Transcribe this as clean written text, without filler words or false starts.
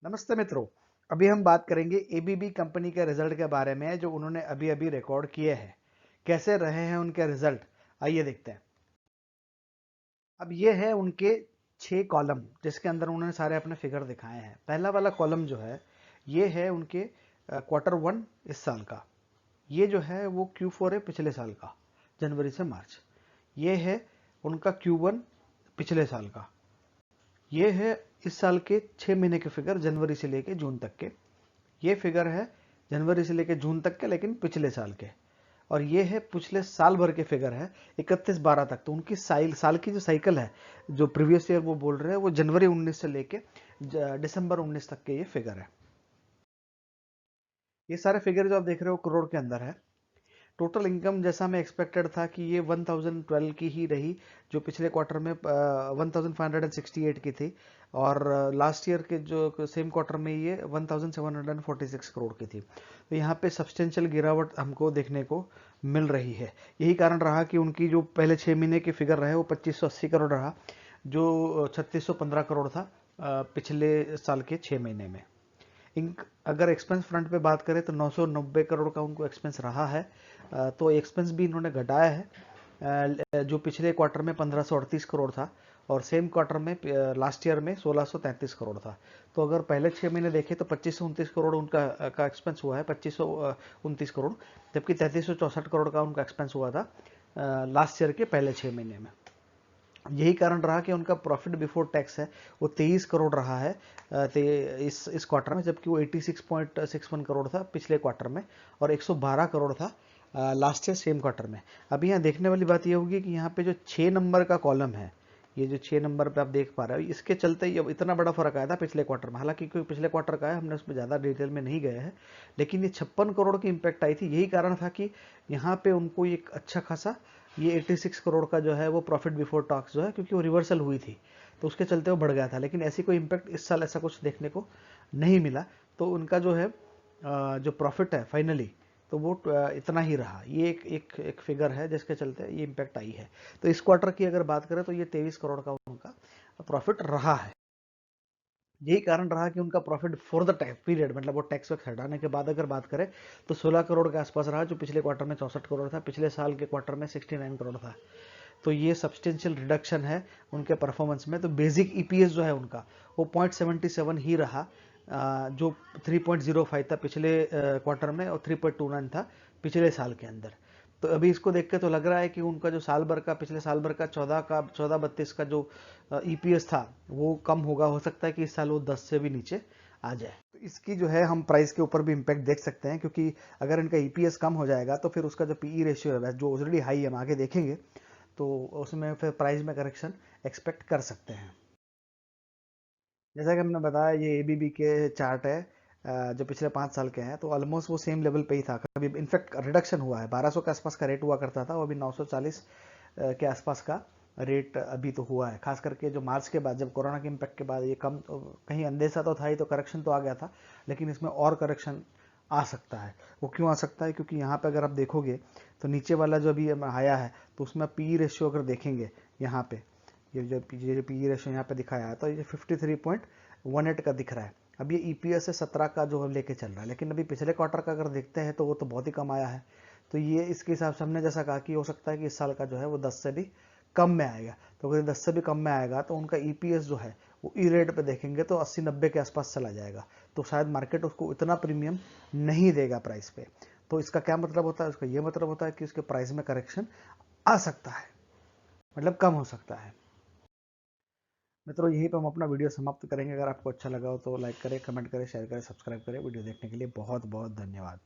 नमस्ते मित्रों। अभी हम बात करेंगे एबीबी कंपनी के रिजल्ट के बारे में जो उन्होंने अभी अभी रिकॉर्ड किए हैं। कैसे रहे हैं उनके रिजल्ट, आइए देखते हैं। अब ये है उनके 6 कॉलम जिसके अंदर उन्होंने सारे अपने फिगर दिखाए हैं। पहला वाला कॉलम जो है ये है उनके Q1 इस साल का। ये जो है वो Q4 है पिछले साल का, जनवरी से मार्च। ये है उनका Q1 पिछले साल का। ये है इस साल के 6 महीने के फिगर, जनवरी से लेके जून तक के। ये फिगर है जनवरी से लेकर जून तक के, लेकिन पिछले साल के। और ये है पिछले साल भर के फिगर है 31/12 तक। तो उनकी साल की जो साइकिल है, जो प्रीवियस ईयर वो बोल रहे हैं, वो जनवरी 19 से लेके दिसंबर 19 तक के ये फिगर है। ये सारे फिगर जो आप देख रहे हो करोड़ के अंदर है। टोटल इनकम जैसा मैं एक्सपेक्टेड था कि ये 1012 की ही रही, जो पिछले क्वार्टर में 1568 की थी। और लास्ट ईयर के जो सेम क्वार्टर में ये 1746 करोड़ की थी। तो यहाँ पे सब्सटेंशियल गिरावट हमको देखने को मिल रही है। यही कारण रहा कि उनकी जो पहले 6 महीने के फिगर रहे वो 2580 करोड़ रहा, जो 3615 करोड़ था पिछले साल के 6 महीने में। अगर एक्सपेंस फ्रंट पे बात करें तो 990 करोड़ का उनको एक्सपेंस रहा है। तो एक्सपेंस भी इन्होंने घटाया है, जो पिछले क्वार्टर में 1538 करोड़ था और सेम क्वार्टर में लास्ट ईयर में 1633 करोड़ था। तो अगर पहले 6 महीने देखें तो 2529 करोड़ उनका का एक्सपेंस हुआ है, 2529 करोड़, जबकि 3364 करोड़ का उनका एक्सपेंस हुआ था लास्ट ईयर के पहले 6 महीने में। यही कारण रहा कि उनका प्रॉफिट बिफोर टैक्स है वो 23 करोड़ रहा है इस क्वार्टर में, जबकि वो 86.61 करोड़ था पिछले क्वार्टर में और 112 करोड़ था लास्ट ईयर सेम क्वार्टर में। अभी यहाँ देखने वाली बात ये होगी कि यहाँ पे जो 6 नंबर का कॉलम है, ये जो 6 नंबर पे आप देख पा रहे हो, इसके चलते ये इतना बड़ा फर्क आया था पिछले क्वार्टर में। हालांकि कोई पिछले क्वार्टर का है, हमने उसमें ज़्यादा डिटेल में नहीं गए हैं, लेकिन ये 56 करोड़ की इम्पैक्ट आई थी। यही कारण था कि यहाँ पे उनको एक अच्छा खासा ये 86 करोड़ का जो है वो प्रॉफिट बिफोर टैक्स जो है, क्योंकि वो रिवर्सल हुई थी तो उसके चलते वो बढ़ गया था। लेकिन ऐसी कोई इम्पैक्ट इस साल ऐसा कुछ देखने को नहीं मिला। तो उनका जो है जो प्रॉफिट है फाइनली, तो वो इतना ही रहा। ये एक फिगर है जिसके चलते ये इम्पैक्ट आई है। तो इस क्वार्टर की अगर बात करें तो ये 23 करोड़ का उनका प्रॉफिट रहा है। यही कारण रहा कि उनका profit for the tax period, मतलब वो टैक्स वैक्स हटाने के बाद अगर बात करें तो 16 करोड़ के आसपास रहा, जो पिछले क्वार्टर में 64 करोड़ था, पिछले साल के क्वार्टर में 69 करोड़ था। तो ये सब्सटेंशियल रिडक्शन है उनके परफॉर्मेंस में। तो बेसिक ईपीएस जो है उनका वो 0.77 ही रहा, जो 3.05 था पिछले क्वार्टर में और 3.29 था पिछले साल के अंदर। तो अभी इसको देख के तो लग रहा है कि उनका जो साल भर का, पिछले साल भर का 14 का जो ईपीएस था वो कम होगा। हो सकता है कि इस साल वो 10 से भी नीचे आ जाए। तो इसकी जो है हम प्राइस के ऊपर भी इम्पैक्ट देख सकते हैं, क्योंकि अगर इनका ईपीएस कम हो जाएगा तो फिर उसका जो पीई रेशियो है जो ऑलरेडी हाई है, हम आगे देखेंगे, तो उसमें फिर प्राइस में करेक्शन एक्सपेक्ट कर सकते हैं। जैसा कि हमने बताया, ये एबीबी के चार्ट है जो पिछले 5 साल के हैं। तो ऑलमोस्ट वो सेम लेवल पे ही था, कभी इनफैक्ट रिडक्शन हुआ है। 1200 के आसपास का रेट हुआ करता था, वो अभी 940 के आसपास का रेट अभी तो हुआ है। खास करके जो मार्च के बाद, जब कोरोना के इम्पैक्ट के बाद ये कम, कहीं अंदेशा तो था ही, तो करेक्शन तो आ गया था, लेकिन इसमें और करेक्शन आ सकता है। वो क्यों आ सकता है? क्योंकि यहाँ पे अगर आप देखोगे तो नीचे वाला जो अभी आया है, तो उसमें पी रेशियो अगर देखेंगे यहाँ पे, ये जो पी रेशियो यहाँ पे दिखाया है, तो ये 53.18 का दिख रहा है। अब ये ईपीएस है 17 का जो लेके चल रहा है, लेकिन अभी पिछले क्वार्टर का अगर देखते हैं तो वो तो बहुत ही कम आया है। तो ये इसके हिसाब से हमने जैसा कहा कि हो सकता है कि इस साल का जो है वो 10 से भी कम में आएगा। तो अगर 10 से भी कम में आएगा तो उनका ईपीएस जो है वो ई रेट पे देखेंगे तो 80-90 के आसपास चला जाएगा। तो शायद मार्केट उसको इतना प्रीमियम नहीं देगा प्राइस पे। तो इसका क्या मतलब होता है? उसका ये मतलब होता है कि उसके प्राइस में करेक्शन आ सकता है, मतलब कम हो सकता है। मित्रों, यहीं पर हम अपना वीडियो समाप्त करेंगे। अगर आपको अच्छा लगा हो तो लाइक करें, कमेंट करें, शेयर करें, सब्सक्राइब करें। वीडियो देखने के लिए बहुत बहुत धन्यवाद।